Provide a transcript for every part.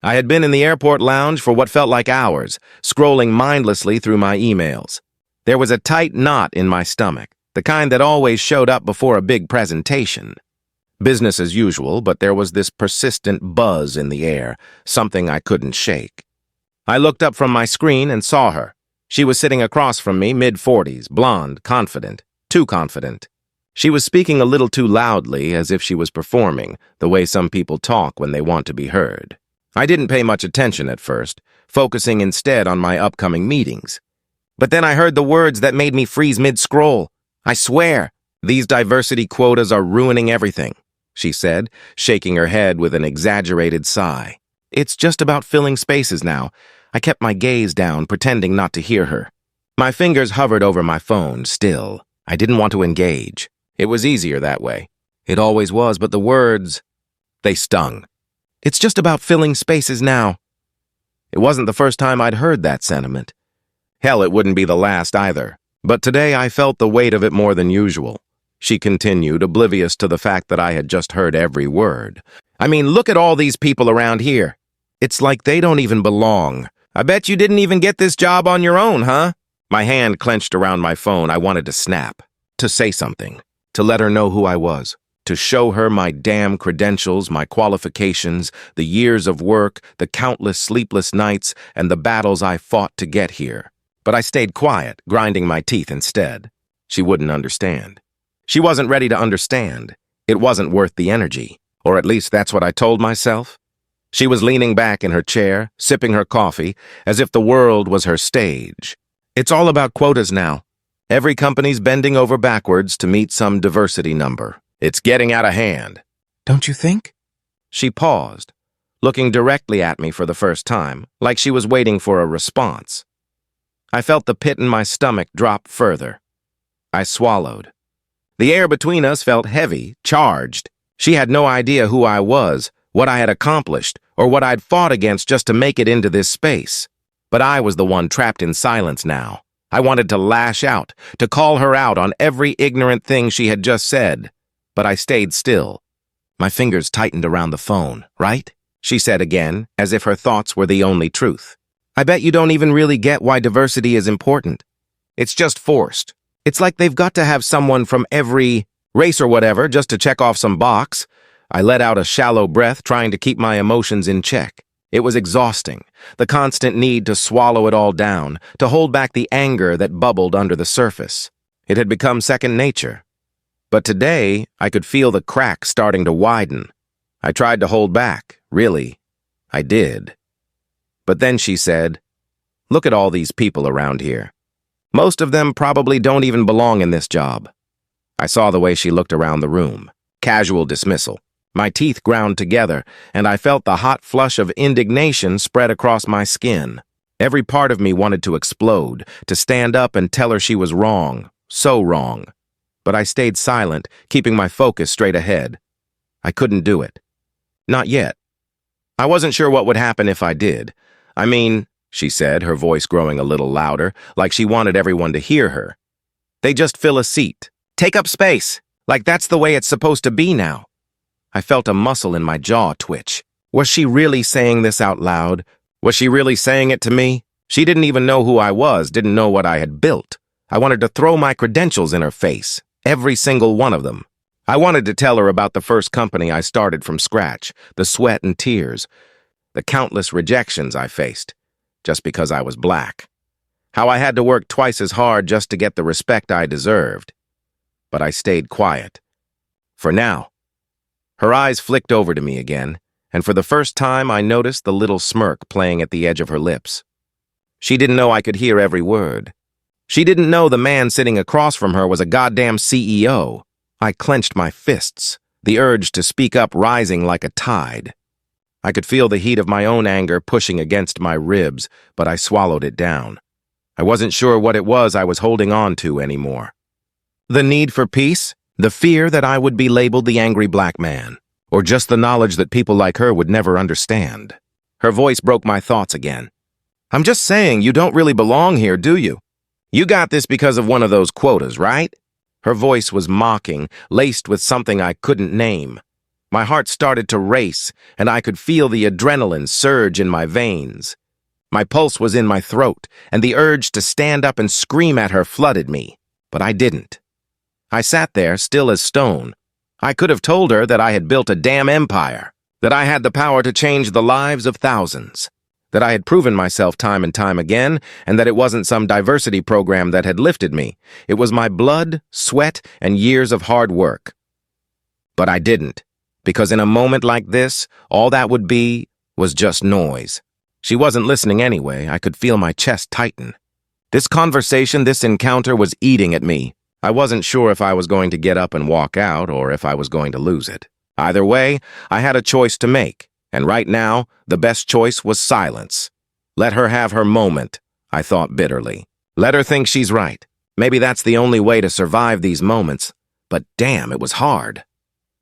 I had been in the airport lounge for what felt like hours, scrolling mindlessly through my emails. There was a tight knot in my stomach, the kind that always showed up before a big presentation. Business as usual, but there was this persistent buzz in the air, something I couldn't shake. I looked up from my screen and saw her. She was sitting across from me, mid-40s, blonde, confident, too confident. She was speaking a little too loudly, as if she was performing, the way some people talk when they want to be heard. I didn't pay much attention at first, focusing instead on my upcoming meetings. But then I heard the words that made me freeze mid-scroll. "I swear, these diversity quotas are ruining everything," she said, shaking her head with an exaggerated sigh. "It's just about filling spaces now." I kept my gaze down, pretending not to hear her. My fingers hovered over my phone, still. I didn't want to engage. It was easier that way. It always was, but the words, they stung. "It's just about filling spaces now." It wasn't the first time I'd heard that sentiment. Hell, it wouldn't be the last either. But today I felt the weight of it more than usual. She continued, oblivious to the fact that I had just heard every word. "I mean, look at all these people around here. It's like they don't even belong. I bet you didn't even get this job on your own, huh?" My hand clenched around my phone. I wanted to snap, to say something, to let her know who I was, to show her my damn credentials, my qualifications, the years of work, the countless sleepless nights, and the battles I fought to get here. But I stayed quiet, grinding my teeth instead. She wouldn't understand. She wasn't ready to understand. It wasn't worth the energy, or at least that's what I told myself. She was leaning back in her chair, sipping her coffee, as if the world was her stage. "It's all about quotas now. Every company's bending over backwards to meet some diversity number. It's getting out of hand." "Don't you think?" She paused, looking directly at me for the first time, like she was waiting for a response. I felt the pit in my stomach drop further. I swallowed. The air between us felt heavy, charged. She had no idea who I was, what I had accomplished, or what I'd fought against just to make it into this space. But I was the one trapped in silence now. I wanted to lash out, to call her out on every ignorant thing she had just said. But I stayed still. My fingers tightened around the phone. "Right?" she said again, as if her thoughts were the only truth. "I bet you don't even really get why diversity is important. It's just forced. It's like they've got to have someone from every race or whatever just to check off some box." I let out a shallow breath, trying to keep my emotions in check. It was exhausting, the constant need to swallow it all down, to hold back the anger that bubbled under the surface. It had become second nature. But today, I could feel the crack starting to widen. I tried to hold back, really. I did. But then she said, "Look at all these people around here. Most of them probably don't even belong in this job." I saw the way she looked around the room. Casual dismissal. My teeth ground together, and I felt the hot flush of indignation spread across my skin. Every part of me wanted to explode, to stand up and tell her she was wrong, so wrong. But I stayed silent, keeping my focus straight ahead. I couldn't do it. Not yet. I wasn't sure what would happen if I did. "I mean," she said, her voice growing a little louder, like she wanted everyone to hear her. "They just fill a seat. Take up space. Like that's the way it's supposed to be now." I felt a muscle in my jaw twitch. Was she really saying this out loud? Was she really saying it to me? She didn't even know who I was, didn't know what I had built. I wanted to throw my credentials in her face, every single one of them. I wanted to tell her about the first company I started from scratch, the sweat and tears, the countless rejections I faced, just because I was black. How I had to work twice as hard just to get the respect I deserved. But I stayed quiet. For now. Her eyes flicked over to me again, and for the first time I noticed the little smirk playing at the edge of her lips. She didn't know I could hear every word. She didn't know the man sitting across from her was a goddamn CEO. I clenched my fists, the urge to speak up rising like a tide. I could feel the heat of my own anger pushing against my ribs, but I swallowed it down. I wasn't sure what it was I was holding on to anymore. The need for peace? The fear that I would be labeled the angry black man, or just the knowledge that people like her would never understand. Her voice broke my thoughts again. "I'm just saying you don't really belong here, do you? You got this because of one of those quotas, right?" Her voice was mocking, laced with something I couldn't name. My heart started to race, and I could feel the adrenaline surge in my veins. My pulse was in my throat, and the urge to stand up and scream at her flooded me, but I didn't. I sat there, still as stone. I could have told her that I had built a damn empire, that I had the power to change the lives of thousands, that I had proven myself time and time again, and that it wasn't some diversity program that had lifted me. It was my blood, sweat, and years of hard work. But I didn't, because in a moment like this, all that would be was just noise. She wasn't listening anyway. I could feel my chest tighten. This conversation, this encounter was eating at me. I wasn't sure if I was going to get up and walk out or if I was going to lose it. Either way, I had a choice to make, and right now, the best choice was silence. Let her have her moment, I thought bitterly. Let her think she's right. Maybe that's the only way to survive these moments, but damn, it was hard.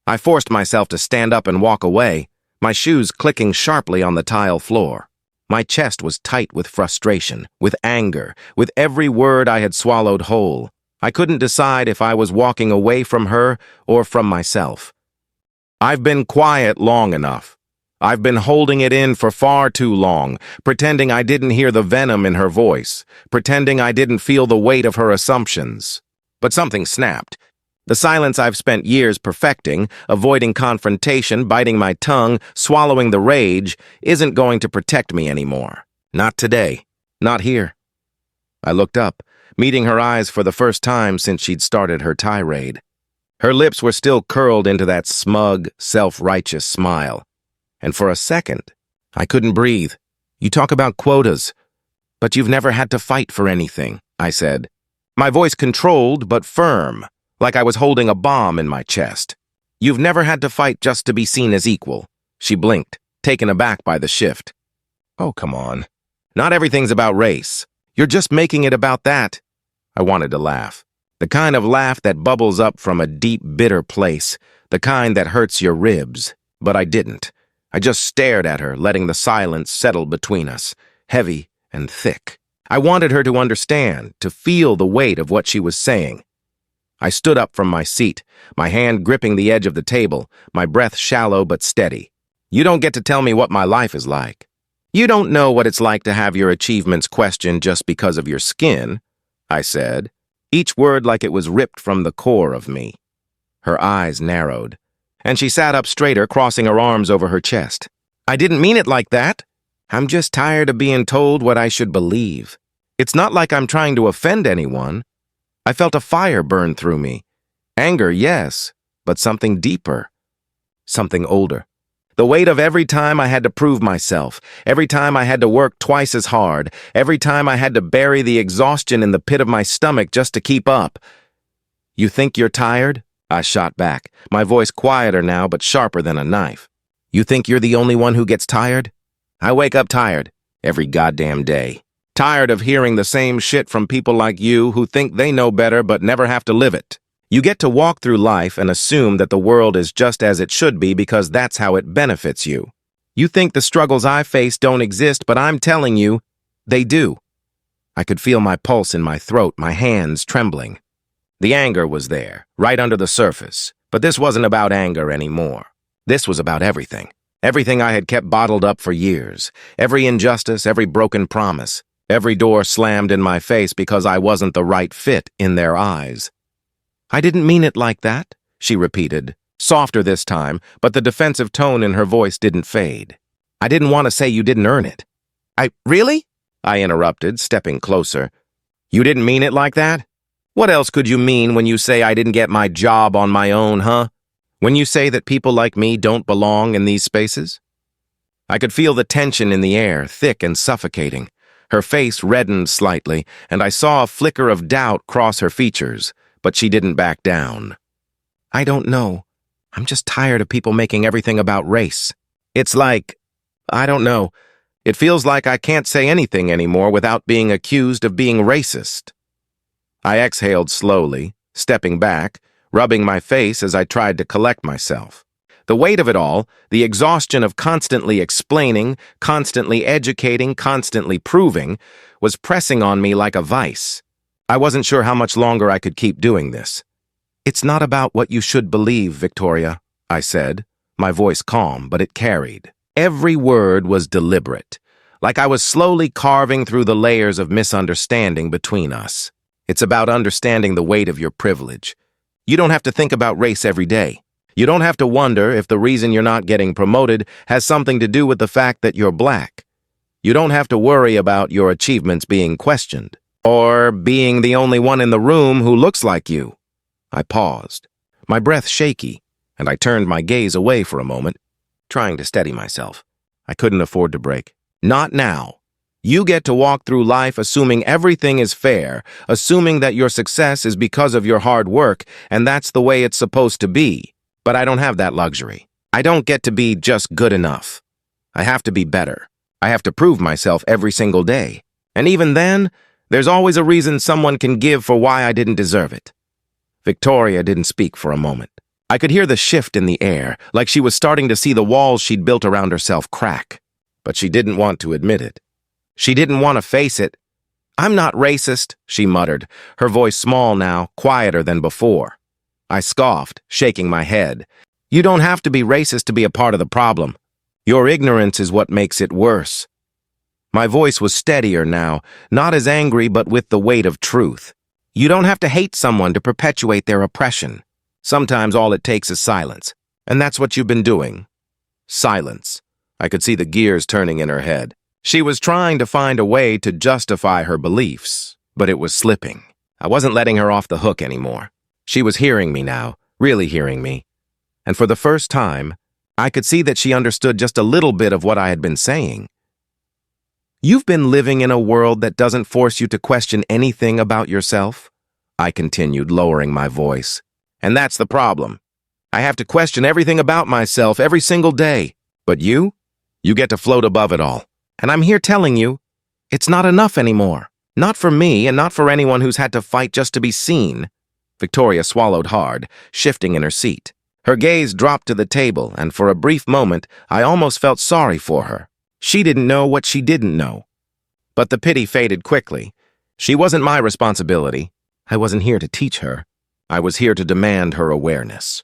I forced myself to stand up and walk away, my shoes clicking sharply on the tile floor. My chest was tight with frustration, with anger, with every word I had swallowed whole. I couldn't decide if I was walking away from her or from myself. I've been quiet long enough. I've been holding it in for far too long, pretending I didn't hear the venom in her voice, pretending I didn't feel the weight of her assumptions. But something snapped. The silence I've spent years perfecting, avoiding confrontation, biting my tongue, swallowing the rage, isn't going to protect me anymore. Not today. Not here. I looked up, meeting her eyes for the first time since she'd started her tirade. Her lips were still curled into that smug, self-righteous smile. And for a second, I couldn't breathe. You talk about quotas, but you've never had to fight for anything, I said. My voice controlled but firm, like I was holding a bomb in my chest. You've never had to fight just to be seen as equal. She blinked, taken aback by the shift. Oh, come on. Not everything's about race. You're just making it about that. I wanted to laugh. The kind of laugh that bubbles up from a deep, bitter place, the kind that hurts your ribs. But I didn't. I just stared at her, letting the silence settle between us, heavy and thick. I wanted her to understand, to feel the weight of what she was saying. I stood up from my seat, my hand gripping the edge of the table, my breath shallow but steady. You don't get to tell me what my life is like. You don't know what it's like to have your achievements questioned just because of your skin, I said, each word like it was ripped from the core of me. Her eyes narrowed, and she sat up straighter, crossing her arms over her chest. I didn't mean it like that. I'm just tired of being told what I should believe. It's not like I'm trying to offend anyone. I felt a fire burn through me. Anger, yes, but something deeper, something older. The weight of every time I had to prove myself, every time I had to work twice as hard, every time I had to bury the exhaustion in the pit of my stomach just to keep up. You think you're tired? I shot back, my voice quieter now but sharper than a knife. You think you're the only one who gets tired? I wake up tired, every goddamn day. Tired of hearing the same shit from people like you who think they know better but never have to live it. You get to walk through life and assume that the world is just as it should be because that's how it benefits you. You think the struggles I face don't exist, but I'm telling you, they do. I could feel my pulse in my throat, my hands trembling. The anger was there, right under the surface, but this wasn't about anger anymore. This was about everything. Everything I had kept bottled up for years. Every injustice, every broken promise. Every door slammed in my face because I wasn't the right fit in their eyes. I didn't mean it like that, she repeated, softer this time, but the defensive tone in her voice didn't fade. I didn't want to say you didn't earn it. Really? I interrupted, stepping closer. You didn't mean it like that? What else could you mean when you say I didn't get my job on my own, huh? When you say that people like me don't belong in these spaces? I could feel the tension in the air, thick and suffocating. Her face reddened slightly, and I saw a flicker of doubt cross her features, but she didn't back down. I don't know. I'm just tired of people making everything about race. It's like, I don't know. It feels like I can't say anything anymore without being accused of being racist. I exhaled slowly, stepping back, rubbing my face as I tried to collect myself. The weight of it all, the exhaustion of constantly explaining, constantly educating, constantly proving, was pressing on me like a vice. I wasn't sure how much longer I could keep doing this. It's not about what you should believe, Victoria, I said, My voice calm, but it carried. Every word was deliberate, like I was slowly carving through the layers of misunderstanding between us. It's about understanding the weight of your privilege. You don't have to think about race every day. You don't have to wonder if the reason you're not getting promoted has something to do with the fact that you're black. You don't have to worry about your achievements being questioned, or being the only one in the room who looks like you. I paused, my breath shaky, and I turned my gaze away for a moment, trying to steady myself. I couldn't afford to break. Not now. You get to walk through life assuming everything is fair, assuming that your success is because of your hard work, and that's the way it's supposed to be. But I don't have that luxury. I don't get to be just good enough. I have to be better. I have to prove myself every single day. And even then, there's always a reason someone can give for why I didn't deserve it. Victoria didn't speak for a moment. I could hear the shift in the air, like she was starting to see the walls she'd built around herself crack. But she didn't want to admit it. She didn't want to face it. "I'm not racist," she muttered, her voice small now, quieter than before. I scoffed, shaking my head. "You don't have to be racist to be a part of the problem. Your ignorance is what makes it worse." My voice was steadier now, not as angry but with the weight of truth. You don't have to hate someone to perpetuate their oppression. Sometimes all it takes is silence, and that's what you've been doing. Silence. I could see the gears turning in her head. She was trying to find a way to justify her beliefs, but it was slipping. I wasn't letting her off the hook anymore. She was hearing me now, really hearing me. And for the first time, I could see that she understood just a little bit of what I had been saying. "You've been living in a world that doesn't force you to question anything about yourself," I continued, lowering my voice. "And that's the problem. I have to question everything about myself every single day. But you get to float above it all. And I'm here telling you, it's not enough anymore. Not for me and not for anyone who's had to fight just to be seen." Victoria swallowed hard, shifting in her seat. Her gaze dropped to the table, and for a brief moment, I almost felt sorry for her. She didn't know what she didn't know. But the pity faded quickly. She wasn't my responsibility. I wasn't here to teach her. I was here to demand her awareness.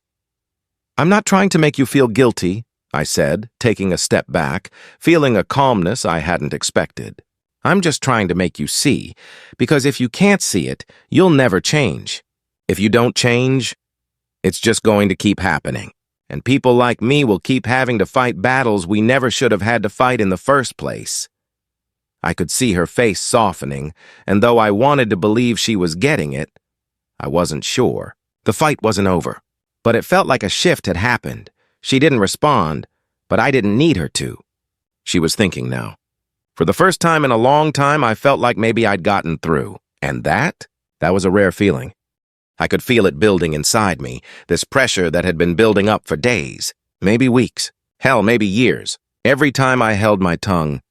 "I'm not trying to make you feel guilty," I said, taking a step back, feeling a calmness I hadn't expected. "I'm just trying to make you see, because if you can't see it, you'll never change. If you don't change, it's just going to keep happening. And people like me will keep having to fight battles we never should have had to fight in the first place." I could see her face softening, and though I wanted to believe she was getting it, I wasn't sure. The fight wasn't over, but it felt like a shift had happened. She didn't respond, but I didn't need her to. She was thinking now. For the first time in a long time, I felt like maybe I'd gotten through. And that was a rare feeling. I could feel it building inside me, this pressure that had been building up for days, maybe weeks, hell, maybe years. Every time I held my tongue,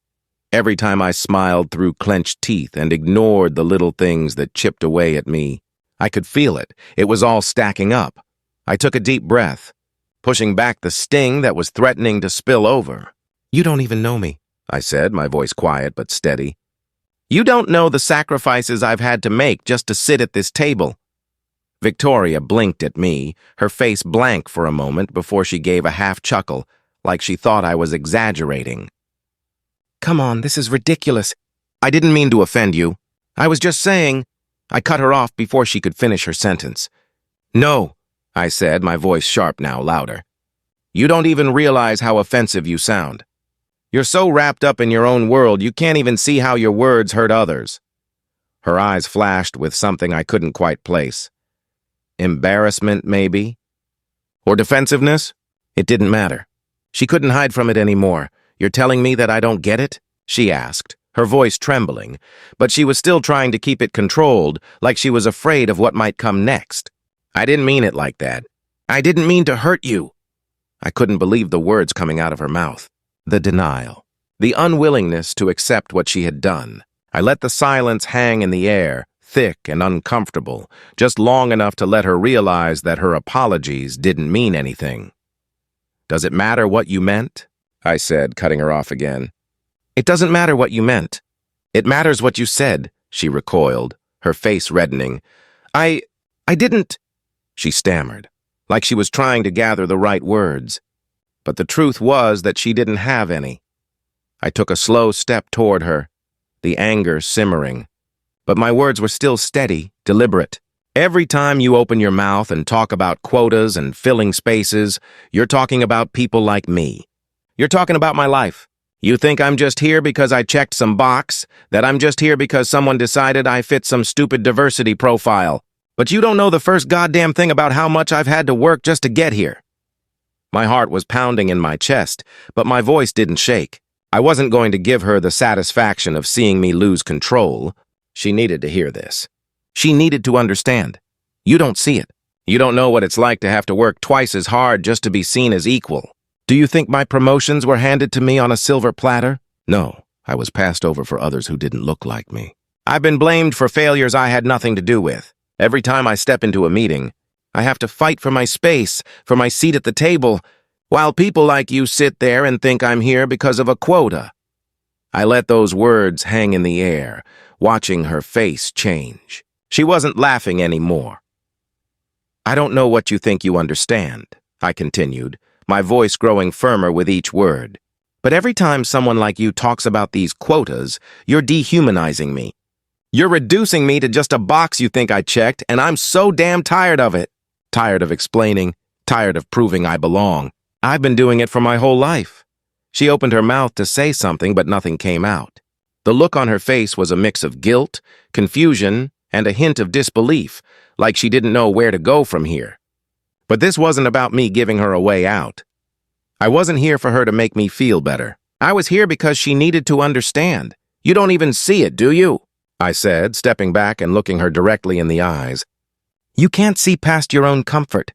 every time I smiled through clenched teeth and ignored the little things that chipped away at me, I could feel it. It was all stacking up. I took a deep breath, pushing back the sting that was threatening to spill over. "You don't even know me," I said, my voice quiet but steady. "You don't know the sacrifices I've had to make just to sit at this table." Victoria blinked at me, her face blank for a moment before she gave a half chuckle, like she thought I was exaggerating. "Come on, this is ridiculous. I didn't mean to offend you. I was just saying—" I cut her off before she could finish her sentence. "No," I said, my voice sharp now, louder. "You don't even realize how offensive you sound. You're so wrapped up in your own world you can't even see how your words hurt others." Her eyes flashed with something I couldn't quite place. Embarrassment, maybe? Or defensiveness? It didn't matter. She couldn't hide from it anymore. "You're telling me that I don't get it?" she asked, her voice trembling, but she was still trying to keep it controlled, like she was afraid of what might come next. "I didn't mean it like that. I didn't mean to hurt you." I couldn't believe the words coming out of her mouth. The denial. The unwillingness to accept what she had done. I let the silence hang in the air, thick and uncomfortable, just long enough to let her realize that her apologies didn't mean anything. "Does it matter what you meant?" I said, cutting her off again. "It doesn't matter what you meant. It matters what you said," she recoiled, her face reddening. I didn't—" she stammered, like she was trying to gather the right words. But the truth was that she didn't have any. I took a slow step toward her, the anger simmering. But my words were still steady, deliberate. Every time you open your mouth and talk about quotas and filling spaces, you're talking about people like me. You're talking about my life. You think I'm just here because I checked some box, that I'm just here because someone decided I fit some stupid diversity profile. But you don't know the first goddamn thing about how much I've had to work just to get here. My heart was pounding in my chest, but my voice didn't shake. I wasn't going to give her the satisfaction of seeing me lose control. She needed to hear this. She needed to understand. You don't see it. You don't know what it's like to have to work twice as hard just to be seen as equal. Do you think my promotions were handed to me on a silver platter? No, I was passed over for others who didn't look like me. I've been blamed for failures I had nothing to do with. Every time I step into a meeting, I have to fight for my space, for my seat at the table, while people like you sit there and think I'm here because of a quota. I let those words hang in the air, watching her face change. She wasn't laughing anymore. I don't know what you think you understand, I continued, my voice growing firmer with each word. But every time someone like you talks about these quotas, you're dehumanizing me. You're reducing me to just a box you think I checked, and I'm so damn tired of it. Tired of explaining, tired of proving I belong. I've been doing it for my whole life. She opened her mouth to say something, but nothing came out. The look on her face was a mix of guilt, confusion, and a hint of disbelief, like she didn't know where to go from here. But this wasn't about me giving her a way out. I wasn't here for her to make me feel better. I was here because she needed to understand. You don't even see it, do you? I said, stepping back and looking her directly in the eyes. You can't see past your own comfort.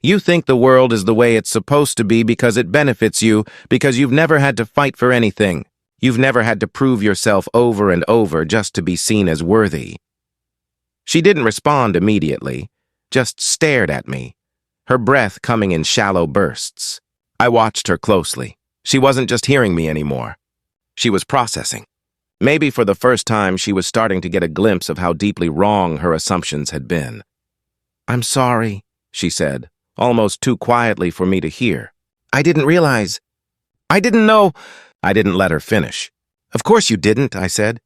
You think the world is the way it's supposed to be because it benefits you, because you've never had to fight for anything. You've never had to prove yourself over and over just to be seen as worthy. She didn't respond immediately, just stared at me, her breath coming in shallow bursts. I watched her closely. She wasn't just hearing me anymore. She was processing. Maybe for the first time she was starting to get a glimpse of how deeply wrong her assumptions had been. I'm sorry, she said, almost too quietly for me to hear. I didn't realize. I didn't know. I didn't let her finish. Of course you didn't, I said.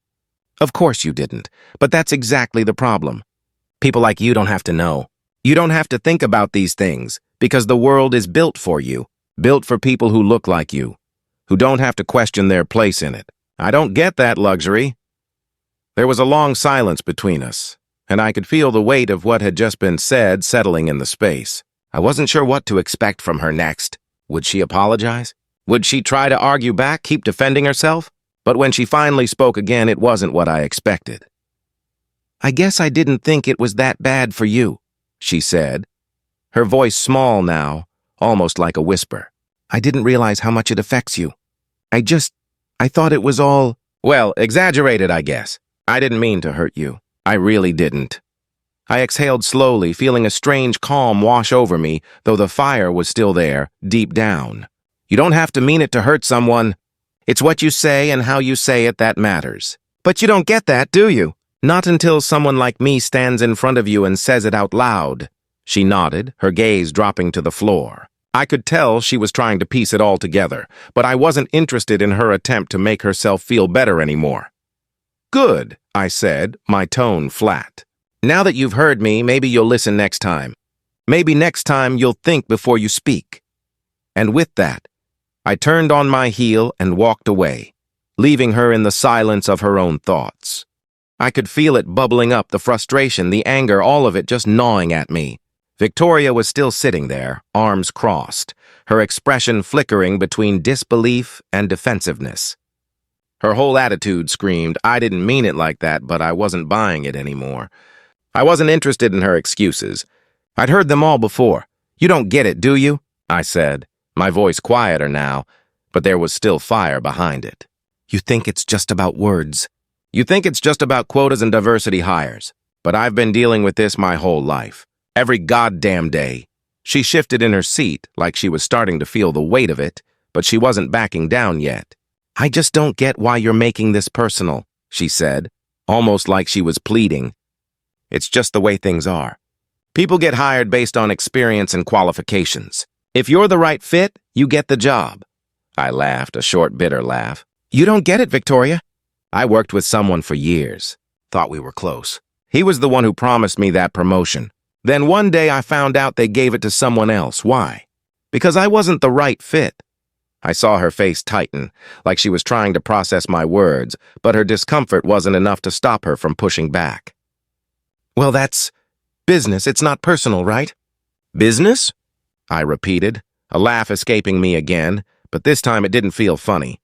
Of course you didn't, but that's exactly the problem. People like you don't have to know. You don't have to think about these things, because the world is built for you, built for people who look like you, who don't have to question their place in it. I don't get that luxury. There was a long silence between us, and I could feel the weight of what had just been said settling in the space. I wasn't sure what to expect from her next. Would she apologize? Would she try to argue back, keep defending herself? But when she finally spoke again, it wasn't what I expected. I guess I didn't think it was that bad for you, she said, her voice small now, almost like a whisper. I didn't realize how much it affects you. I thought it was all, well, exaggerated, I guess. I didn't mean to hurt you. I really didn't. I exhaled slowly, feeling a strange calm wash over me, though the fire was still there, deep down. You don't have to mean it to hurt someone. It's what you say and how you say it that matters. But you don't get that, do you? Not until someone like me stands in front of you and says it out loud. She nodded, her gaze dropping to the floor. I could tell she was trying to piece it all together, but I wasn't interested in her attempt to make herself feel better anymore. Good, I said, my tone flat. Now that you've heard me, maybe you'll listen next time. Maybe next time you'll think before you speak. And with that, I turned on my heel and walked away, leaving her in the silence of her own thoughts. I could feel it bubbling up, the frustration, the anger, all of it just gnawing at me. Victoria was still sitting there, arms crossed, her expression flickering between disbelief and defensiveness. Her whole attitude screamed, I didn't mean it like that, but I wasn't buying it anymore. I wasn't interested in her excuses. I'd heard them all before. You don't get it, do you? I said, my voice quieter now, but there was still fire behind it. You think it's just about words. You think it's just about quotas and diversity hires. But I've been dealing with this my whole life. Every goddamn day. She shifted in her seat, like she was starting to feel the weight of it, but she wasn't backing down yet. I just don't get why you're making this personal, she said, almost like she was pleading. It's just the way things are. People get hired based on experience and qualifications. If you're the right fit, you get the job. I laughed, a short, bitter laugh. You don't get it, Victoria. I worked with someone for years. Thought we were close. He was the one who promised me that promotion. Then one day I found out they gave it to someone else. Why? Because I wasn't the right fit. I saw her face tighten, like she was trying to process my words, but her discomfort wasn't enough to stop her from pushing back. Well, that's business. It's not personal, right? Business? I repeated, a laugh escaping me again, but this time it didn't feel funny.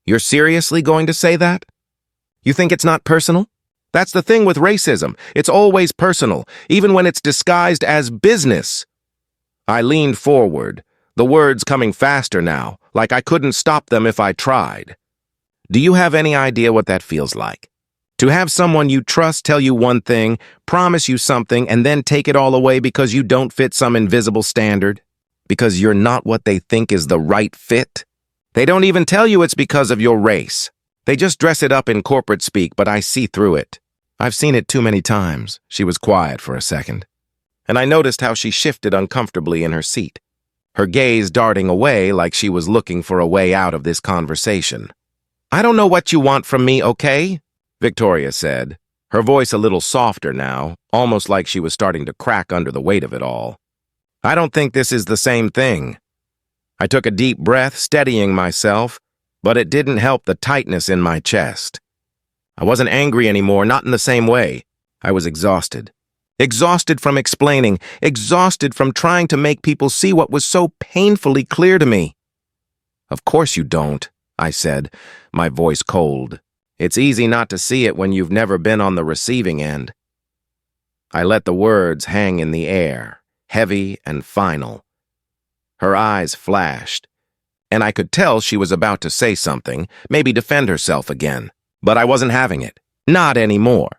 You're seriously going to say that? You think it's not personal? That's the thing with racism. It's always personal, even when it's disguised as business. I leaned forward, the words coming faster now, like I couldn't stop them if I tried. Do you have any idea what that feels like? To have someone you trust tell you one thing, promise you something, and then take it all away because you don't fit some invisible standard? Because you're not what they think is the right fit? They don't even tell you it's because of your race. They just dress it up in corporate speak, but I see through it. I've seen it too many times. She was quiet for a second, and I noticed how she shifted uncomfortably in her seat, her gaze darting away like she was looking for a way out of this conversation. I don't know what you want from me, okay? Victoria said, her voice a little softer now, almost like she was starting to crack under the weight of it all. I don't think this is the same thing. I took a deep breath, steadying myself, but it didn't help the tightness in my chest. I wasn't angry anymore, not in the same way. I was exhausted. Exhausted from explaining, exhausted from trying to make people see what was so painfully clear to me. Of course you don't, I said, my voice cold. It's easy not to see it when you've never been on the receiving end. I let the words hang in the air, heavy and final. Her eyes flashed, and I could tell she was about to say something, maybe defend herself again. But I wasn't having it. Not anymore.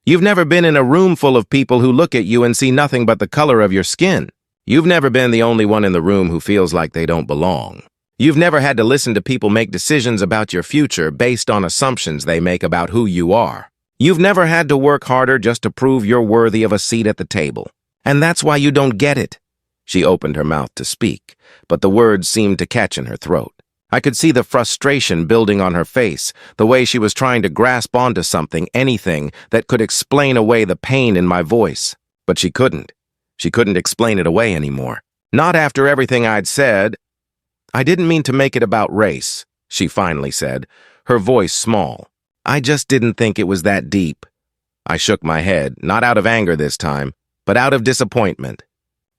You've never been in a room full of people who look at you and see nothing but the color of your skin. You've never been the only one in the room who feels like they don't belong. You've never had to listen to people make decisions about your future based on assumptions they make about who you are. You've never had to work harder just to prove you're worthy of a seat at the table. And that's why you don't get it. She opened her mouth to speak, but the words seemed to catch in her throat. I could see the frustration building on her face, the way she was trying to grasp onto something, anything, that could explain away the pain in my voice. But she couldn't. She couldn't explain it away anymore. Not after everything I'd said. I didn't mean to make it about race, she finally said, her voice small. I just didn't think it was that deep. I shook my head, not out of anger this time, but out of disappointment.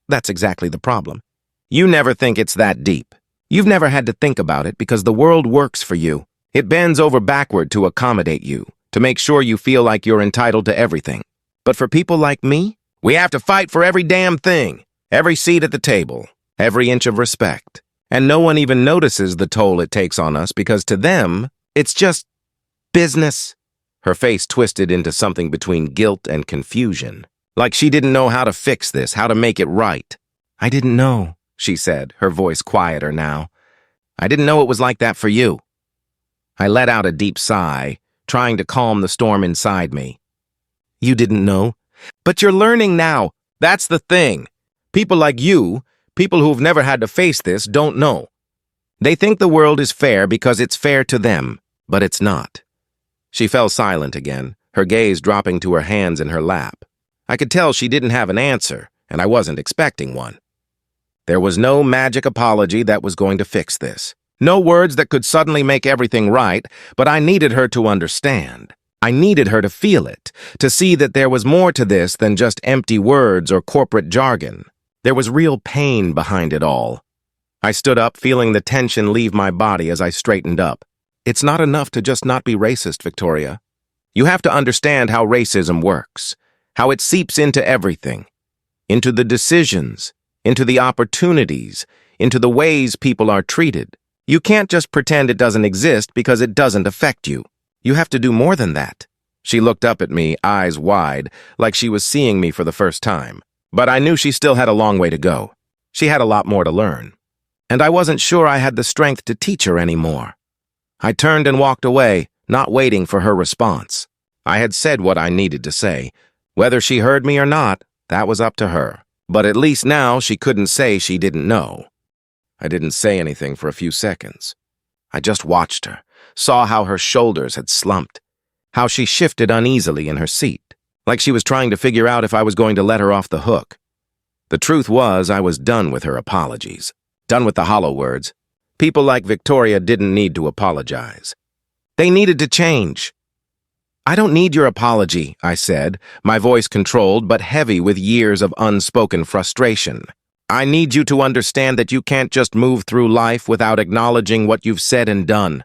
That's exactly the problem. You never think it's that deep. You've never had to think about it because the world works for you. It bends over backward to accommodate you, to make sure you feel like you're entitled to everything. But for people like me, we have to fight for every damn thing, every seat at the table, every inch of respect. And no one even notices the toll it takes on us because to them, it's just business. Her face twisted into something between guilt and confusion, like she didn't know how to fix this, how to make it right. I didn't know, she said, her voice quieter now. I didn't know it was like that for you. I let out a deep sigh, trying to calm the storm inside me. You didn't know? But you're learning now. That's the thing. People like you, people who've never had to face this, don't know. They think the world is fair because it's fair to them, but it's not. She fell silent again, her gaze dropping to her hands in her lap. I could tell she didn't have an answer, and I wasn't expecting one. There was no magic apology that was going to fix this. No words that could suddenly make everything right, but I needed her to understand. I needed her to feel it, to see that there was more to this than just empty words or corporate jargon. There was real pain behind it all. I stood up, feeling the tension leave my body as I straightened up. It's not enough to just not be racist, Victoria. You have to understand how racism works, how it seeps into everything, into the decisions, into the opportunities, into the ways people are treated. You can't just pretend it doesn't exist because it doesn't affect you. You have to do more than that. She looked up at me, eyes wide, like she was seeing me for the first time. But I knew she still had a long way to go. She had a lot more to learn. And I wasn't sure I had the strength to teach her anymore. I turned and walked away, not waiting for her response. I had said what I needed to say. Whether she heard me or not, that was up to her. But at least now she couldn't say she didn't know. I didn't say anything for a few seconds. I just watched her, saw how her shoulders had slumped, how she shifted uneasily in her seat, like she was trying to figure out if I was going to let her off the hook. The truth was, I was done with her apologies, done with the hollow words. People like Victoria didn't need to apologize. They needed to change. I don't need your apology, I said, my voice controlled but heavy with years of unspoken frustration. I need you to understand that you can't just move through life without acknowledging what you've said and done.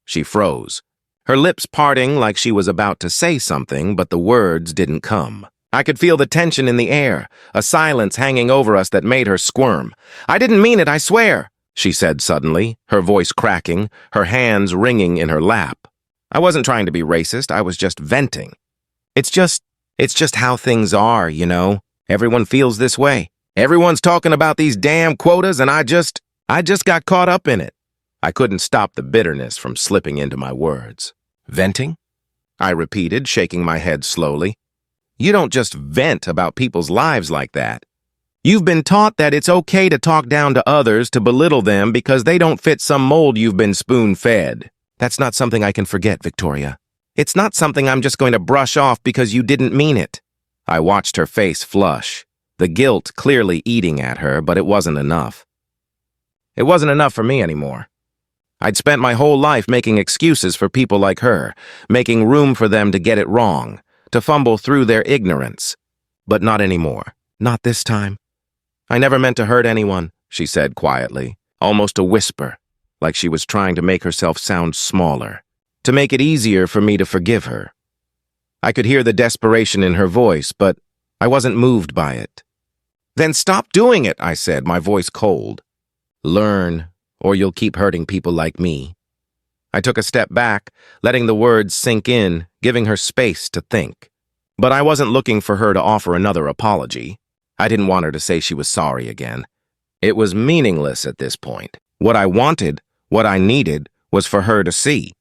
She froze, her lips parting like she was about to say something, but the words didn't come. I could feel the tension in the air, a silence hanging over us that made her squirm. I didn't mean it, I swear, she said suddenly, her voice cracking, her hands wringing in her lap. I wasn't trying to be racist, I was just venting. It's just how things are, you know. Everyone feels this way. Everyone's talking about these damn quotas, and I just got caught up in it. I couldn't stop the bitterness from slipping into my words. Venting? I repeated, shaking my head slowly. You don't just vent about people's lives like that. You've been taught that it's okay to talk down to others, to belittle them because they don't fit some mold you've been spoon-fed. That's not something I can forget, Victoria. It's not something I'm just going to brush off because you didn't mean it. I watched her face flush, the guilt clearly eating at her, but it wasn't enough. It wasn't enough for me anymore. I'd spent my whole life making excuses for people like her, making room for them to get it wrong, to fumble through their ignorance. But not anymore. Not this time. I never meant to hurt anyone, she said quietly, almost a whisper, like she was trying to make herself sound smaller, to make it easier for me to forgive her. I could hear the desperation in her voice, but I wasn't moved by it. Then stop doing it, I said, my voice cold. Learn, or you'll keep hurting people like me. I took a step back, letting the words sink in, giving her space to think. But I wasn't looking for her to offer another apology. I didn't want her to say she was sorry again. It was meaningless at this point. What I wanted, what I needed, was for her to see.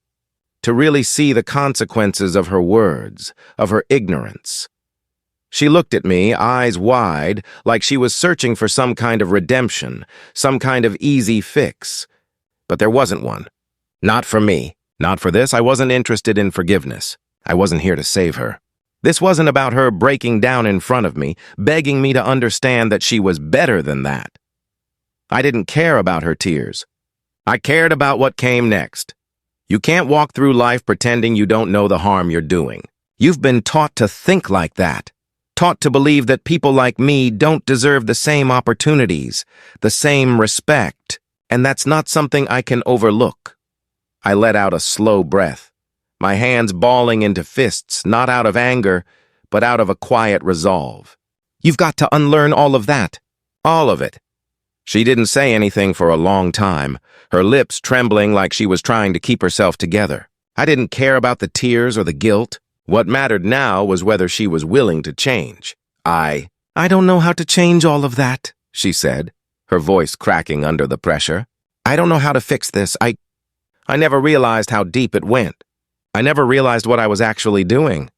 To really see the consequences of her words, of her ignorance. She looked at me, eyes wide, like she was searching for some kind of redemption, some kind of easy fix. But there wasn't one. Not for me. Not for this. I wasn't interested in forgiveness. I wasn't here to save her. This wasn't about her breaking down in front of me, begging me to understand that she was better than that. I didn't care about her tears. I cared about what came next. You can't walk through life pretending you don't know the harm you're doing. You've been taught to think like that. Taught to believe that people like me don't deserve the same opportunities, the same respect, and that's not something I can overlook. I let out a slow breath, my hands balling into fists, not out of anger, but out of a quiet resolve. You've got to unlearn all of that. All of it. She didn't say anything for a long time, her lips trembling like she was trying to keep herself together. I didn't care about the tears or the guilt. What mattered now was whether she was willing to change. I don't know how to change all of that, she said, her voice cracking under the pressure. I don't know how to fix this. I never realized how deep it went. I never realized what I was actually doing.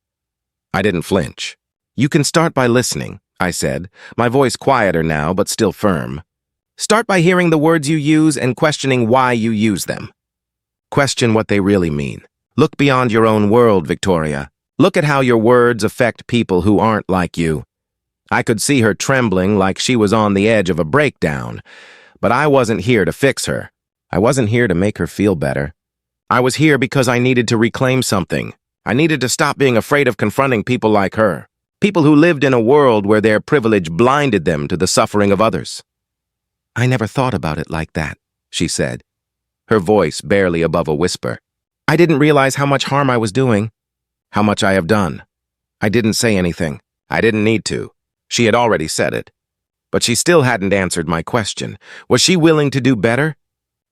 I didn't flinch. You can start by listening, I said, my voice quieter now but still firm. Start by hearing the words you use and questioning why you use them. Question what they really mean. Look beyond your own world, Victoria. Look at how your words affect people who aren't like you. I could see her trembling like she was on the edge of a breakdown, but I wasn't here to fix her. I wasn't here to make her feel better. I was here because I needed to reclaim something. I needed to stop being afraid of confronting people like her, people who lived in a world where their privilege blinded them to the suffering of others. I never thought about it like that, she said, her voice barely above a whisper. I didn't realize how much harm I was doing. How much I have done. I didn't say anything. I didn't need to. She had already said it. But she still hadn't answered my question. Was she willing to do better?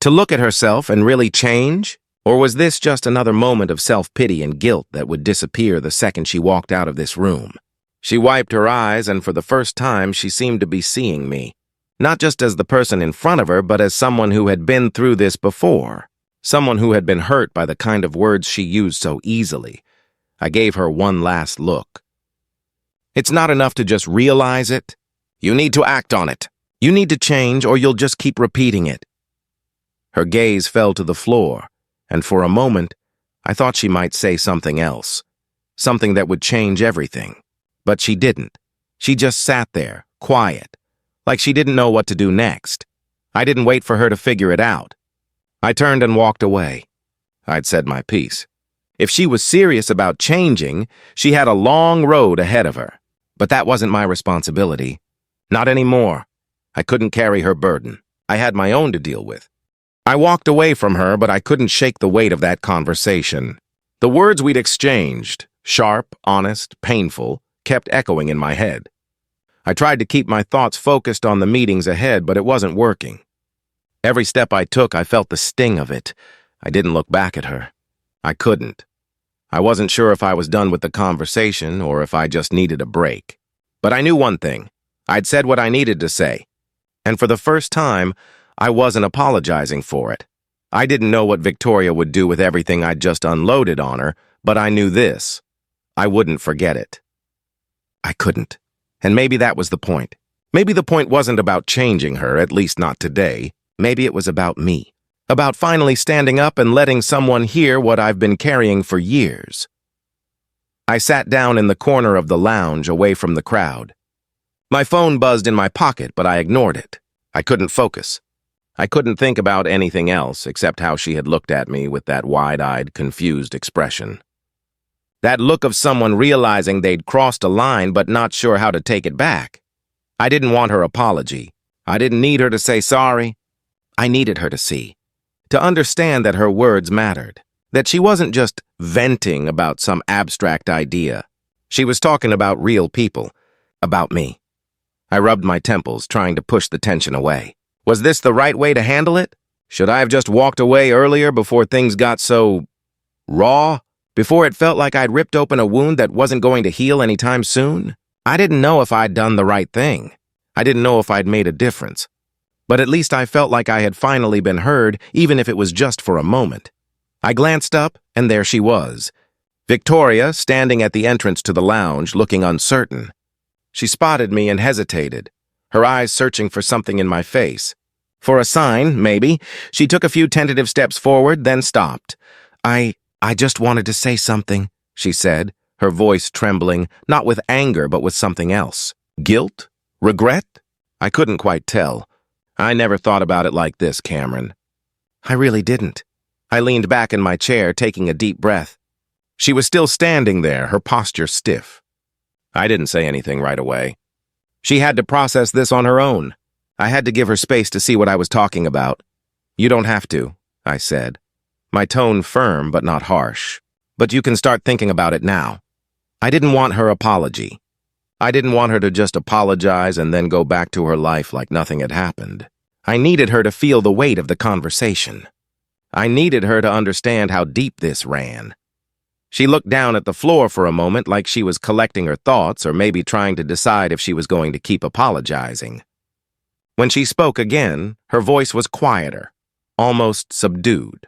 To look at herself and really change? Or was this just another moment of self-pity and guilt that would disappear the second she walked out of this room? She wiped her eyes, and for the first time she seemed to be seeing me. Not just as the person in front of her, but as someone who had been through this before. Someone who had been hurt by the kind of words she used so easily. I gave her one last look. It's not enough to just realize it. You need to act on it, You need to change or you'll just keep repeating it. Her gaze fell to the floor, and for a moment, I thought she might say something else, something that would change everything. But she didn't. She just sat there, quiet, like she didn't know what to do next. I didn't wait for her to figure it out. I turned and walked away. I'd said my piece. If she was serious about changing, she had a long road ahead of her. But that wasn't my responsibility. Not anymore. I couldn't carry her burden. I had my own to deal with. I walked away from her, but I couldn't shake the weight of that conversation. The words we'd exchanged, sharp, honest, painful, kept echoing in my head. I tried to keep my thoughts focused on the meetings ahead, but it wasn't working. Every step I took, I felt the sting of it. I didn't look back at her. I couldn't. I wasn't sure if I was done with the conversation or if I just needed a break. But I knew one thing. I'd said what I needed to say. And for the first time, I wasn't apologizing for it. I didn't know what Victoria would do with everything I'd just unloaded on her, but I knew this. I wouldn't forget it. I couldn't. And maybe that was the point. Maybe the point wasn't about changing her, at least not today. Maybe it was about me. About finally standing up and letting someone hear what I've been carrying for years. I sat down in the corner of the lounge away from the crowd. My phone buzzed in my pocket, but I ignored it. I couldn't focus. I couldn't think about anything else except how she had looked at me with that wide-eyed, confused expression. That look of someone realizing they'd crossed a line but not sure how to take it back. I didn't want her apology. I didn't need her to say sorry. I needed her to see. To understand that her words mattered. That she wasn't just venting about some abstract idea. She was talking about real people. About me. I rubbed my temples, trying to push the tension away. Was this the right way to handle it? Should I have just walked away earlier before things got so raw? Before it felt like I'd ripped open a wound that wasn't going to heal anytime soon? I didn't know if I'd done the right thing. I didn't know if I'd made a difference. But at least I felt like I had finally been heard, even if it was just for a moment. I glanced up, and there she was. Victoria, standing at the entrance to the lounge, looking uncertain. She spotted me and hesitated, her eyes searching for something in my face. For a sign, maybe, she took a few tentative steps forward, then stopped. I just wanted to say something, she said, her voice trembling, not with anger, but with something else. Guilt? Regret? I couldn't quite tell. I never thought about it like this, Cameron. I really didn't. I leaned back in my chair, taking a deep breath. She was still standing there, her posture stiff. I didn't say anything right away. She had to process this on her own. I had to give her space to see what I was talking about. You don't have to, I said. My tone firm but not harsh. But you can start thinking about it now. I didn't want her apology. I didn't want her to just apologize and then go back to her life like nothing had happened. I needed her to feel the weight of the conversation. I needed her to understand how deep this ran. She looked down at the floor for a moment like she was collecting her thoughts or maybe trying to decide if she was going to keep apologizing. When she spoke again, her voice was quieter, almost subdued.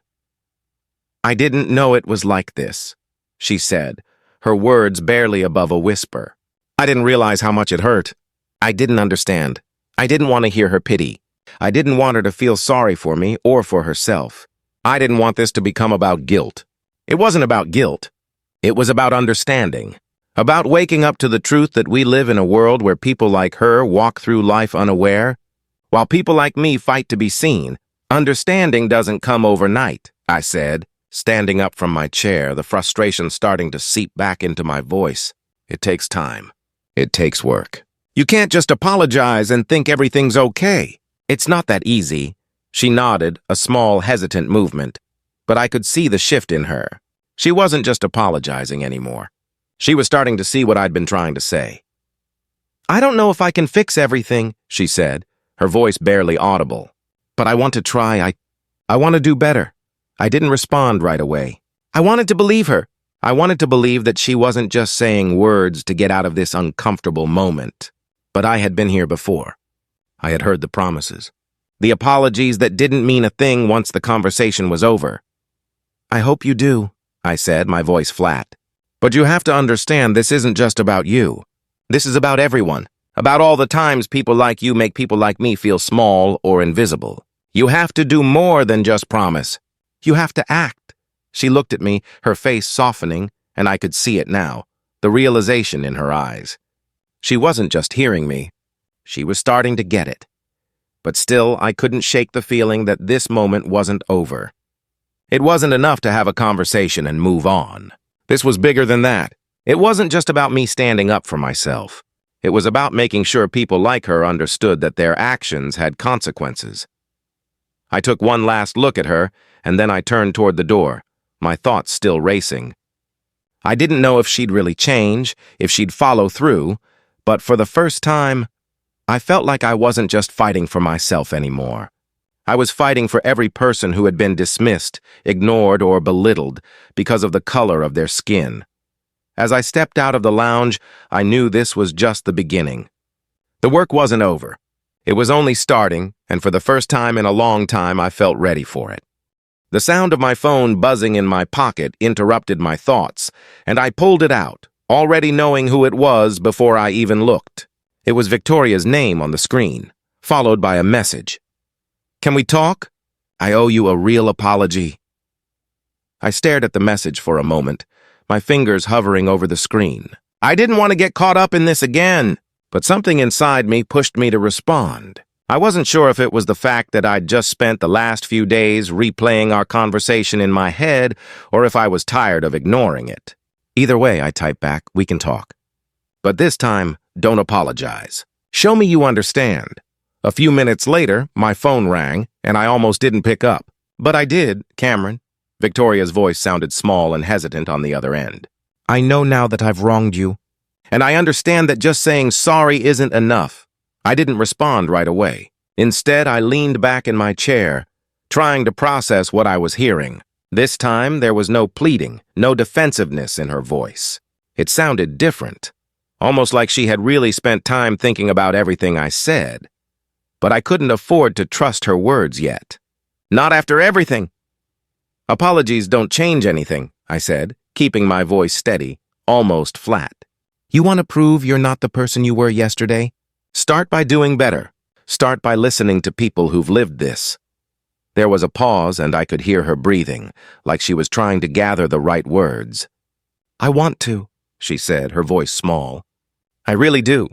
I didn't know it was like this, she said, her words barely above a whisper. I didn't realize how much it hurt. I didn't understand. I didn't want to hear her pity. I didn't want her to feel sorry for me or for herself. I didn't want this to become about guilt. It wasn't about guilt. It was about understanding. About waking up to the truth that we live in a world where people like her walk through life unaware. While people like me fight to be seen, understanding doesn't come overnight, I said, standing up from my chair, the frustration starting to seep back into my voice. It takes time. It takes work. You can't just apologize and think everything's okay. It's not that easy. She nodded, a small, hesitant movement. But I could see the shift in her. She wasn't just apologizing anymore. She was starting to see what I'd been trying to say. I don't know if I can fix everything, she said, her voice barely audible. But I want to try. I want to do better. I didn't respond right away. I wanted to believe her. I wanted to believe that she wasn't just saying words to get out of this uncomfortable moment. But I had been here before. I had heard the promises. The apologies that didn't mean a thing once the conversation was over. I hope you do, I said, my voice flat. But you have to understand this isn't just about you. This is about everyone. About all the times people like you make people like me feel small or invisible. You have to do more than just promise. You have to act. She looked at me, her face softening, and I could see it now, the realization in her eyes. She wasn't just hearing me. She was starting to get it. But still, I couldn't shake the feeling that this moment wasn't over. It wasn't enough to have a conversation and move on. This was bigger than that. It wasn't just about me standing up for myself. It was about making sure people like her understood that their actions had consequences. I took one last look at her, and then I turned toward the door, my thoughts still racing. I didn't know if she'd really change, if she'd follow through, but for the first time, I felt like I wasn't just fighting for myself anymore. I was fighting for every person who had been dismissed, ignored, or belittled because of the color of their skin. As I stepped out of the lounge, I knew this was just the beginning. The work wasn't over. It was only starting, and for the first time in a long time, I felt ready for it. The sound of my phone buzzing in my pocket interrupted my thoughts, and I pulled it out, already knowing who it was before I even looked. It was Victoria's name on the screen, followed by a message. "Can we talk? I owe you a real apology." I stared at the message for a moment, my fingers hovering over the screen. I didn't want to get caught up in this again, but something inside me pushed me to respond. I wasn't sure if it was the fact that I'd just spent the last few days replaying our conversation in my head, or if I was tired of ignoring it. Either way, I typed back, "We can talk. But this time, don't apologize. Show me you understand." A few minutes later, my phone rang, and I almost didn't pick up. "But I did, Cameron." Victoria's voice sounded small and hesitant on the other end. "I know now that I've wronged you, and I understand that just saying sorry isn't enough." I didn't respond right away. Instead, I leaned back in my chair, trying to process what I was hearing. This time, there was no pleading, no defensiveness in her voice. It sounded different, almost like she had really spent time thinking about everything I said. But I couldn't afford to trust her words yet. "Not after everything." "Apologies don't change anything," I said, keeping my voice steady, almost flat. "You want to prove you're not the person you were yesterday? Start by doing better. Start by listening to people who've lived this." There was a pause, and I could hear her breathing, like she was trying to gather the right words. "I want to," she said, her voice small. "I really do,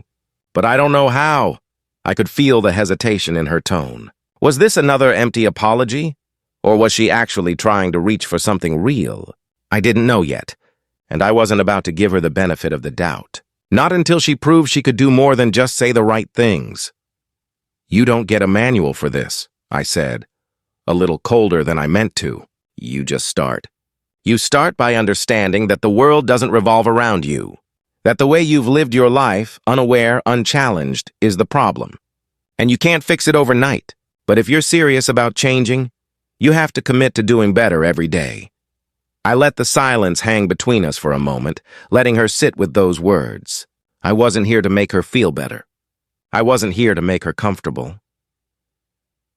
but I don't know how." I could feel the hesitation in her tone. Was this another empty apology? Or was she actually trying to reach for something real? I didn't know yet, and I wasn't about to give her the benefit of the doubt. Not until she proved she could do more than just say the right things. "You don't get a manual for this," I said, a little colder than I meant to. "You just start. You start by understanding that the world doesn't revolve around you, that the way you've lived your life, unaware, unchallenged, is the problem. And you can't fix it overnight, but if you're serious about changing, you have to commit to doing better every day." I let the silence hang between us for a moment, letting her sit with those words. I wasn't here to make her feel better. I wasn't here to make her comfortable.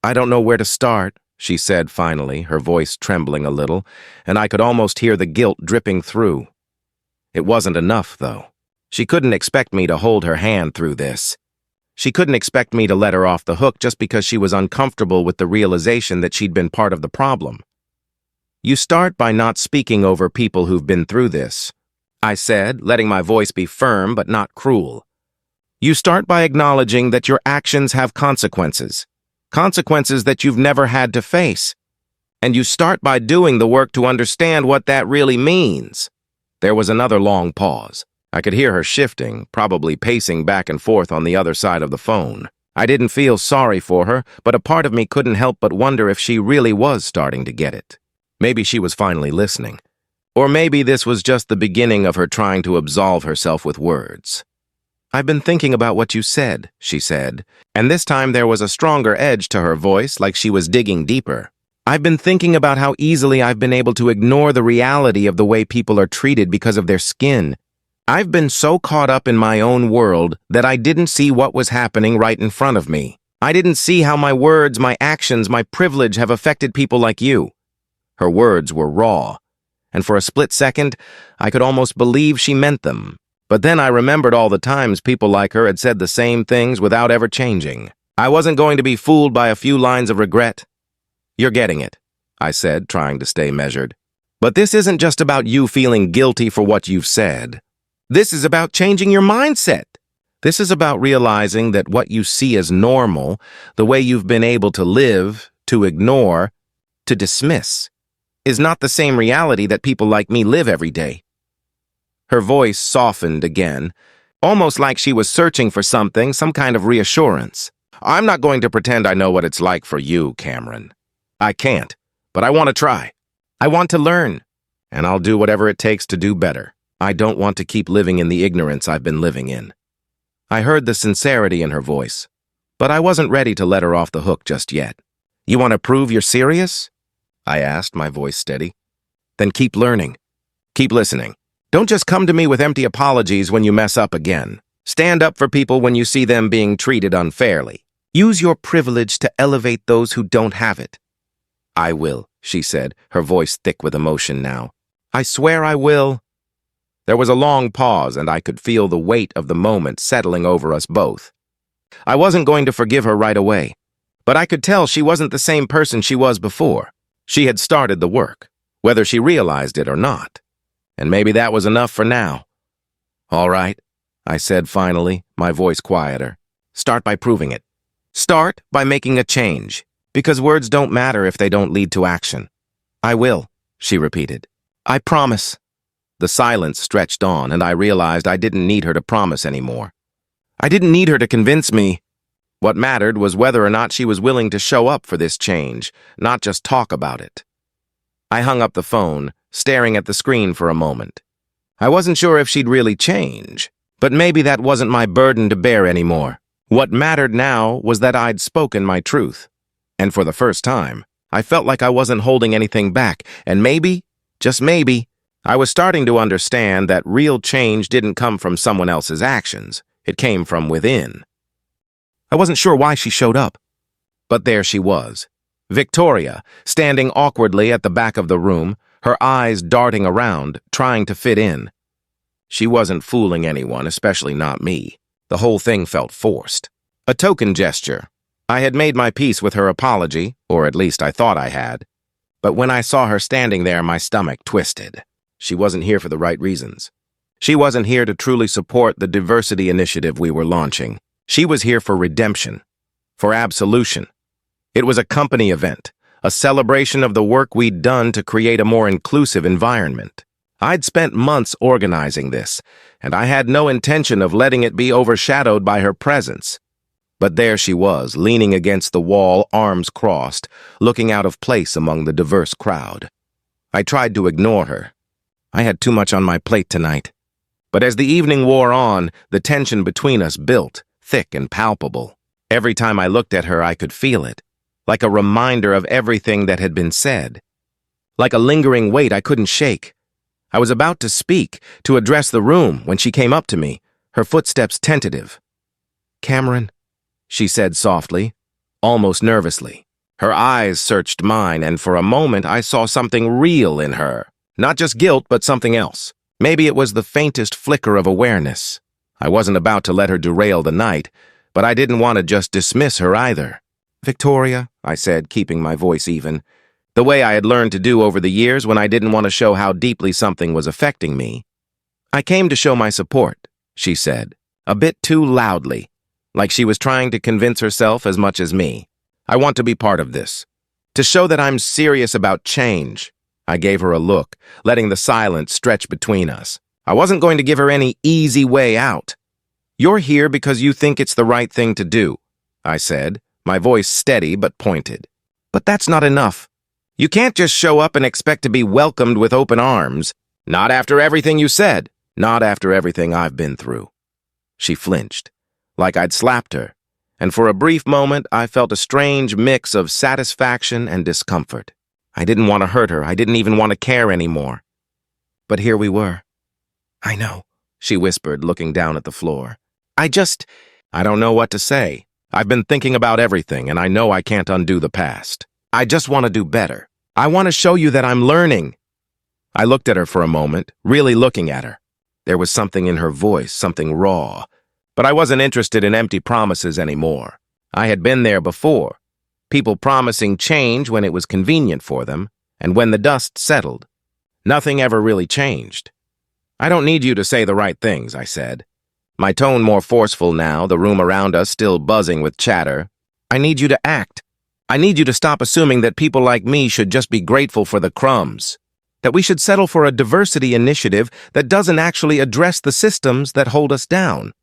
"I don't know where to start," she said finally, her voice trembling a little, and I could almost hear the guilt dripping through. It wasn't enough, though. She couldn't expect me to hold her hand through this. She couldn't expect me to let her off the hook just because she was uncomfortable with the realization that she'd been part of the problem. "You start by not speaking over people who've been through this," I said, letting my voice be firm but not cruel. "You start by acknowledging that your actions have consequences, consequences that you've never had to face. And you start by doing the work to understand what that really means." There was another long pause. I could hear her shifting, probably pacing back and forth on the other side of the phone. I didn't feel sorry for her, but a part of me couldn't help but wonder if she really was starting to get it. Maybe she was finally listening. Or maybe this was just the beginning of her trying to absolve herself with words. "I've been thinking about what you said," she said, and this time there was a stronger edge to her voice, like she was digging deeper. "I've been thinking about how easily I've been able to ignore the reality of the way people are treated because of their skin. I've been so caught up in my own world that I didn't see what was happening right in front of me. I didn't see how my words, my actions, my privilege have affected people like you." Her words were raw, and for a split second, I could almost believe she meant them. But then I remembered all the times people like her had said the same things without ever changing. I wasn't going to be fooled by a few lines of regret. "You're getting it," I said, trying to stay measured. "But this isn't just about you feeling guilty for what you've said. This is about changing your mindset. This is about realizing that what you see as normal, the way you've been able to live, to ignore, to dismiss, is not the same reality that people like me live every day." Her voice softened again, almost like she was searching for something, some kind of reassurance. "I'm not going to pretend I know what it's like for you, Cameron. I can't, but I want to try. I want to learn, and I'll do whatever it takes to do better. I don't want to keep living in the ignorance I've been living in." I heard the sincerity in her voice, but I wasn't ready to let her off the hook just yet. "You want to prove you're serious?" I asked, my voice steady. "Then keep learning. Keep listening. Don't just come to me with empty apologies when you mess up again. Stand up for people when you see them being treated unfairly. Use your privilege to elevate those who don't have it." "I will," she said, her voice thick with emotion now. "I swear I will." There was a long pause, and I could feel the weight of the moment settling over us both. I wasn't going to forgive her right away, but I could tell she wasn't the same person she was before. She had started the work, whether she realized it or not. And maybe that was enough for now. "All right," I said finally, my voice quieter. "Start by proving it. Start by making a change, because words don't matter if they don't lead to action." "I will," she repeated. "I promise." The silence stretched on, and I realized I didn't need her to promise anymore. I didn't need her to convince me. What mattered was whether or not she was willing to show up for this change, not just talk about it. I hung up the phone, staring at the screen for a moment. I wasn't sure if she'd really change, but maybe that wasn't my burden to bear anymore. What mattered now was that I'd spoken my truth. And for the first time, I felt like I wasn't holding anything back, and maybe, just maybe, I was starting to understand that real change didn't come from someone else's actions. It came from within. I wasn't sure why she showed up, but there she was. Victoria, standing awkwardly at the back of the room, her eyes darting around, trying to fit in. She wasn't fooling anyone, especially not me. The whole thing felt forced. A token gesture. I had made my peace with her apology, or at least I thought I had. But when I saw her standing there, my stomach twisted. She wasn't here for the right reasons. She wasn't here to truly support the diversity initiative we were launching. She was here for redemption, for absolution. It was a company event, a celebration of the work we'd done to create a more inclusive environment. I'd spent months organizing this, and I had no intention of letting it be overshadowed by her presence. But there she was, leaning against the wall, arms crossed, looking out of place among the diverse crowd. I tried to ignore her. I had too much on my plate tonight. But as the evening wore on, the tension between us built, thick and palpable. Every time I looked at her, I could feel it, like a reminder of everything that had been said. Like a lingering weight I couldn't shake. I was about to speak, to address the room, when she came up to me, her footsteps tentative. "Cameron," she said softly, almost nervously. Her eyes searched mine, and for a moment I saw something real in her. Not just guilt, but something else. Maybe it was the faintest flicker of awareness. I wasn't about to let her derail the night, but I didn't want to just dismiss her either. "Victoria," I said, keeping my voice even, the way I had learned to do over the years when I didn't want to show how deeply something was affecting me. "I came to show my support," she said, a bit too loudly, like she was trying to convince herself as much as me. "I want to be part of this, to show that I'm serious about change." I gave her a look, letting the silence stretch between us. I wasn't going to give her any easy way out. "You're here because you think it's the right thing to do," I said, my voice steady but pointed. "But that's not enough. You can't just show up and expect to be welcomed with open arms. Not after everything you said. Not after everything I've been through." She flinched, like I'd slapped her, and for a brief moment I felt a strange mix of satisfaction and discomfort. I didn't want to hurt her. I didn't even want to care anymore. But here we were. "I know," she whispered, looking down at the floor. I don't know what to say. I've been thinking about everything, and I know I can't undo the past. I just want to do better. I want to show you that I'm learning." I looked at her for a moment, really looking at her. There was something in her voice, something raw. But I wasn't interested in empty promises anymore. I had been there before. People promising change when it was convenient for them, and when the dust settled, nothing ever really changed. "I don't need you to say the right things," I said. My tone more forceful now, the room around us still buzzing with chatter. "I need you to act. I need you to stop assuming that people like me should just be grateful for the crumbs. That we should settle for a diversity initiative that doesn't actually address the systems that hold us down."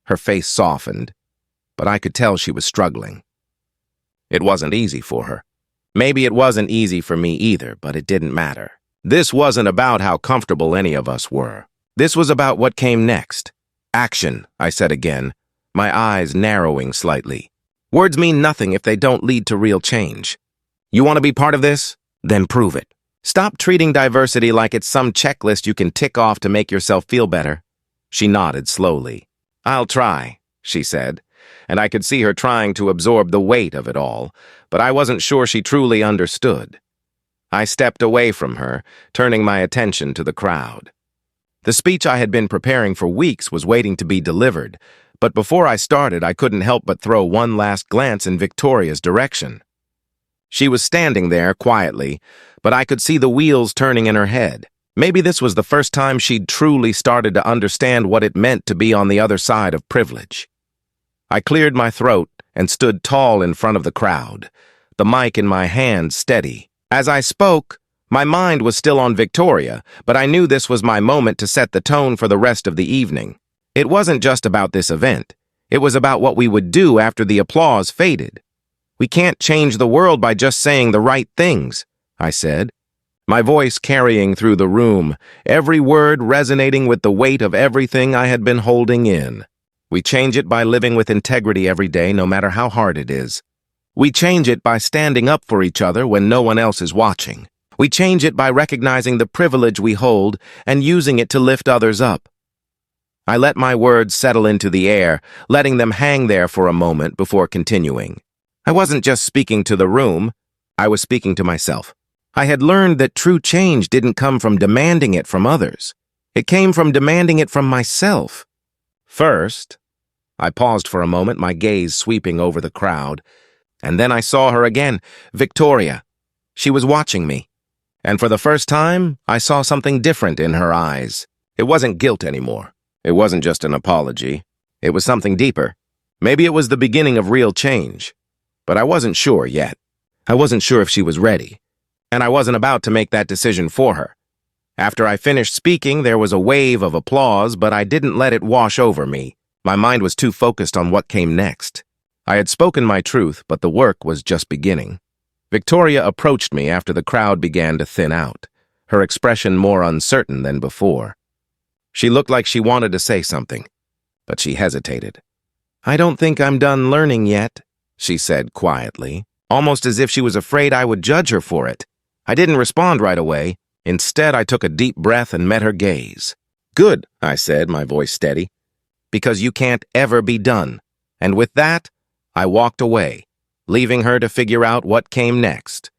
Her face softened, but I could tell she was struggling. It wasn't easy for her. Maybe it wasn't easy for me either, but it didn't matter. This wasn't about how comfortable any of us were. This was about what came next. "Action," I said again, my eyes narrowing slightly. "Words mean nothing if they don't lead to real change. You want to be part of this? Then prove it. Stop treating diversity like it's some checklist you can tick off to make yourself feel better." She nodded slowly. "I'll try," she said, and I could see her trying to absorb the weight of it all, but I wasn't sure she truly understood. I stepped away from her, turning my attention to the crowd. The speech I had been preparing for weeks was waiting to be delivered, but before I started, I couldn't help but throw one last glance in Victoria's direction. She was standing there quietly, but I could see the wheels turning in her head. Maybe this was the first time she'd truly started to understand what it meant to be on the other side of privilege. I cleared my throat and stood tall in front of the crowd, the mic in my hand steady. As I spoke, my mind was still on Victoria, but I knew this was my moment to set the tone for the rest of the evening. It wasn't just about this event. It was about what we would do after the applause faded. "We can't change the world by just saying the right things," I said, my voice carrying through the room, every word resonating with the weight of everything I had been holding in. "We change it by living with integrity every day, no matter how hard it is. We change it by standing up for each other when no one else is watching. We change it by recognizing the privilege we hold and using it to lift others up." I let my words settle into the air, letting them hang there for a moment before continuing. I wasn't just speaking to the room, I was speaking to myself. I had learned that true change didn't come from demanding it from others. It came from demanding it from myself. First, I paused for a moment, my gaze sweeping over the crowd, and then I saw her again, Victoria. She was watching me, and for the first time, I saw something different in her eyes. It wasn't guilt anymore. It wasn't just an apology. It was something deeper. Maybe it was the beginning of real change, but I wasn't sure yet. I wasn't sure if she was ready, and I wasn't about to make that decision for her. After I finished speaking, there was a wave of applause, but I didn't let it wash over me. My mind was too focused on what came next. I had spoken my truth, but the work was just beginning. Victoria approached me after the crowd began to thin out, her expression more uncertain than before. She looked like she wanted to say something, but she hesitated. "I don't think I'm done learning yet," she said quietly, almost as if she was afraid I would judge her for it. I didn't respond right away. Instead, I took a deep breath and met her gaze. "Good," I said, my voice steady, "because you can't ever be done." And with that, I walked away, leaving her to figure out what came next.